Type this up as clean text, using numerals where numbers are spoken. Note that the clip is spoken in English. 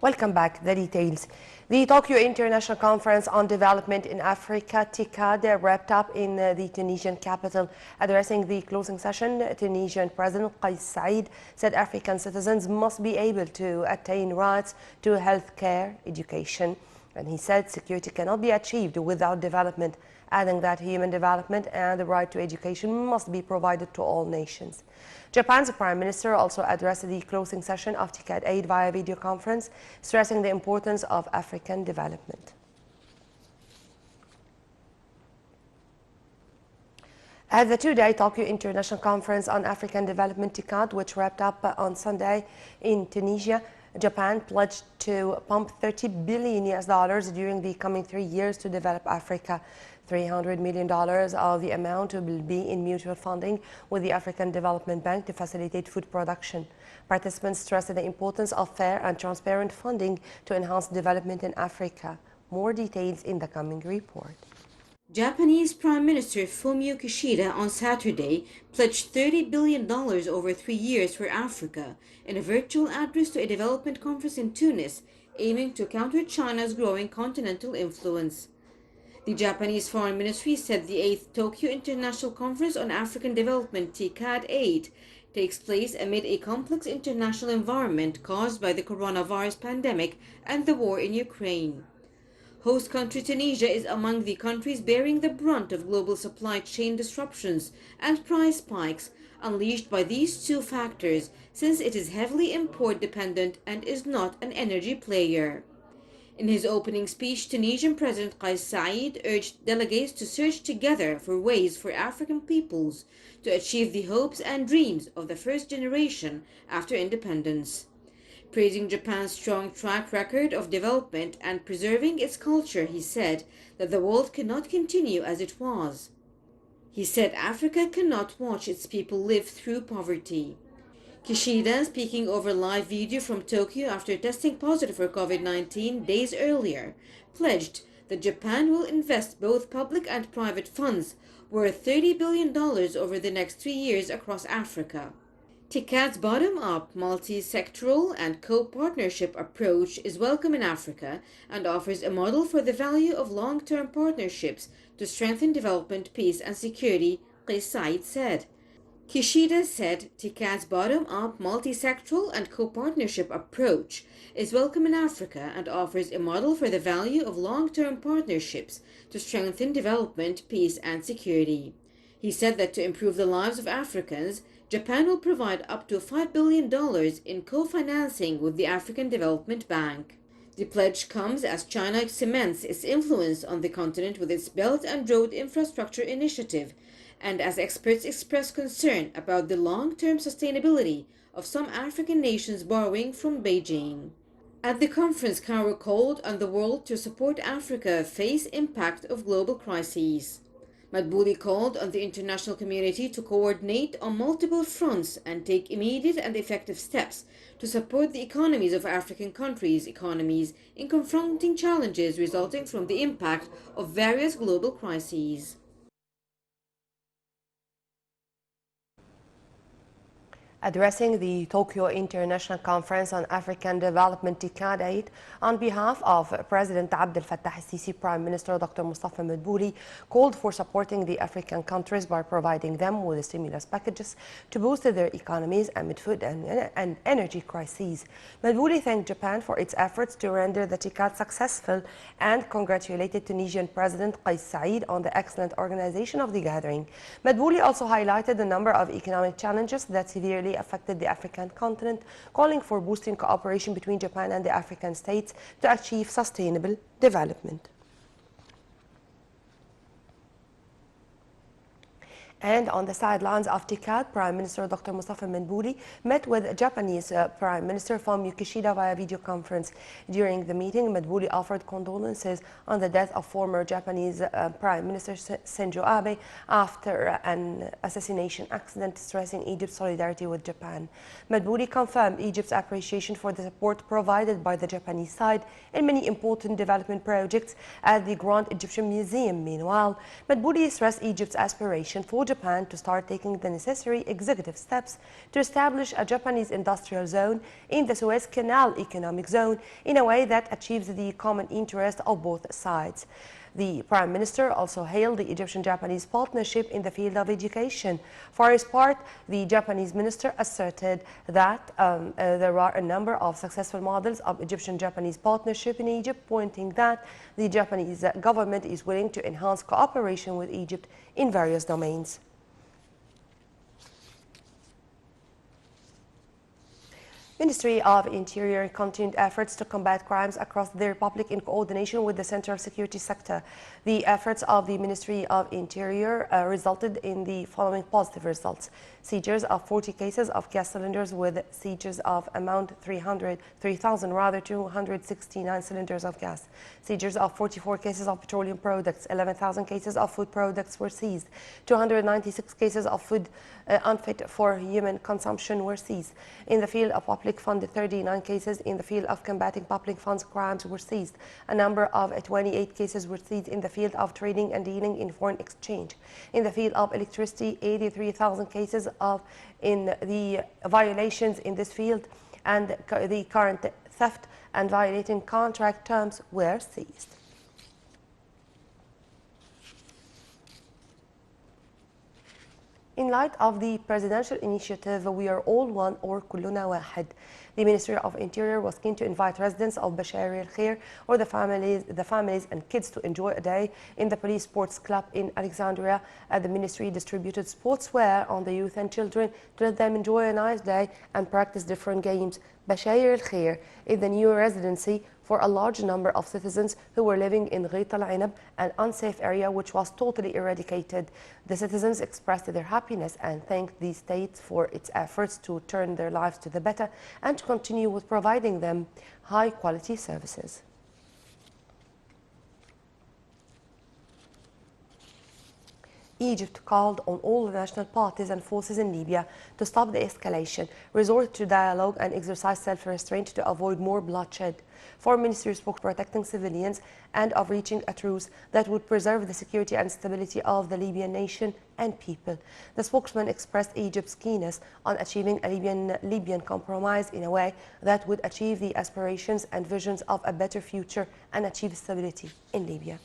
Welcome back. The details. The Tokyo International Conference on Development in Africa, TICAD, wrapped up in the Tunisian capital. Addressing the closing session, Tunisian President Kais Saied said African citizens must be able to attain rights to health care, education. And he said security cannot be achieved without development, adding that human development and the right to education must be provided to all nations. Japan's Prime Minister also addressed the closing session of TICAD 8 via video conference, stressing the importance of African development. At the two-day Tokyo International Conference on African Development TICAD, which wrapped up on Sunday in Tunisia, Japan pledged to pump $30 billion during the coming 3 years to develop Africa. $300 million of the amount will be in mutual funding with the African Development Bank to facilitate food production. Participants stressed the importance of fair and transparent funding to enhance development in Africa. More details in the coming report. Japanese Prime Minister Fumio Kishida on Saturday pledged $30 billion over 3 years for Africa in a virtual address to a development conference in Tunis, aiming to counter China's growing continental influence. The Japanese Foreign Ministry said the 8th Tokyo International Conference on African Development TICAD 8 takes place amid a complex international environment caused by the coronavirus pandemic and the war in Ukraine. Host country Tunisia is among the countries bearing the brunt of global supply chain disruptions and price spikes unleashed by these two factors, since it is heavily import dependent and is not an energy player. In his opening speech, Tunisian President Kais Saied urged delegates to search together for ways for African peoples to achieve the hopes and dreams of the first generation after independence. Praising Japan's strong track record of development and preserving its culture, he said that the world cannot continue as it was. He said Africa cannot watch its people live through poverty. Kishida, speaking over live video from Tokyo after testing positive for COVID-19 days earlier, pledged that Japan will invest both public and private funds worth $30 billion over the next 3 years across Africa. TICAD's bottom-up, multi-sectoral and co-partnership approach is welcome in Africa and offers a model for the value of long-term partnerships to strengthen development, peace and security, Kais Saied said. Kishida said TICAD's bottom-up, multi-sectoral and co-partnership approach is welcome in Africa and offers a model for the value of long-term partnerships to strengthen development, peace and security. He said that to improve the lives of Africans, Japan will provide up to $5 billion in co-financing with the African Development Bank. The pledge comes as China cements its influence on the continent with its Belt and Road Infrastructure Initiative, and as experts express concern about the long-term sustainability of some African nations borrowing from Beijing. At the conference, Cairo called on the world to support Africa face impact of global crises. Madbouli called on the international community to coordinate on multiple fronts and take immediate and effective steps to support the economies of African countries' economies in confronting challenges resulting from the impact of various global crises. Addressing the Tokyo International Conference on African Development TICAD 8 on behalf of President Abdel Fattah al-Sisi, Prime Minister Dr. Mustafa Madbouli called for supporting the African countries by providing them with stimulus packages to boost their economies amid food and energy crises. Madbouli thanked Japan for its efforts to render the TICAD successful and congratulated Tunisian President Kais Saied on the excellent organization of the gathering. Madbouli also highlighted the number of economic challenges that severely affected the African continent, calling for boosting cooperation between Japan and the African states to achieve sustainable development. And on the sidelines of TICAD, Prime Minister Dr. Mustafa Madbouli met with Japanese Prime Minister Fumio Kishida via video conference. During the meeting, Madbouli offered condolences on the death of former Japanese Prime Minister Shinzo Abe after an assassination accident, stressing Egypt's solidarity with Japan. Madbouli confirmed Egypt's appreciation for the support provided by the Japanese side in many important development projects at the Grand Egyptian Museum. Meanwhile, Madbouli stressed Egypt's aspiration for Japan to start taking the necessary executive steps to establish a Japanese industrial zone in the Suez Canal Economic Zone in a way that achieves the common interest of both sides. The Prime Minister also hailed the Egyptian-Japanese partnership in the field of education. For his part, the Japanese minister asserted that there are a number of successful models of Egyptian-Japanese partnership in Egypt, pointing that the Japanese government is willing to enhance cooperation with Egypt in various domains. Ministry of Interior continued efforts to combat crimes across the Republic in coordination with the central security sector. The efforts of the Ministry of Interior resulted in the following positive results. Seizures of 40 cases of gas cylinders with seizures of amount 3,269 cylinders of gas. Seizures of 44 cases of petroleum products, 11,000 cases of food products were seized. 296 cases of food unfit for human consumption were seized. In the field of public fund, 39 cases in the field of combating public funds crimes were seized. A number of 28 cases were seized in the field of trading and dealing in foreign exchange. In the field of electricity, 83,000 cases in the violations in this field and the current theft and violating contract terms were seized. In light of the presidential initiative, We Are All One or كلنا واحد, the Ministry of Interior was keen to invite residents of Bashar al-Khair or the families and kids to enjoy a day in the Police Sports Club in Alexandria. The ministry distributed sportswear on the youth and children to let them enjoy a nice day and practice different games. Bashar al-Khair is the new residency for a large number of citizens who were living in Ghait al-Ainab, an unsafe area which was totally eradicated. The citizens expressed their happiness and thanked the state for its efforts to turn their lives to the better and to continue with providing them high-quality services. Egypt called on all the national parties and forces in Libya to stop the escalation, resort to dialogue and exercise self-restraint to avoid more bloodshed. Foreign Ministry spoke to protecting civilians and of reaching a truce that would preserve the security and stability of the Libyan nation and people. The spokesman expressed Egypt's keenness on achieving a Libyan compromise in a way that would achieve the aspirations and visions of a better future and achieve stability in Libya.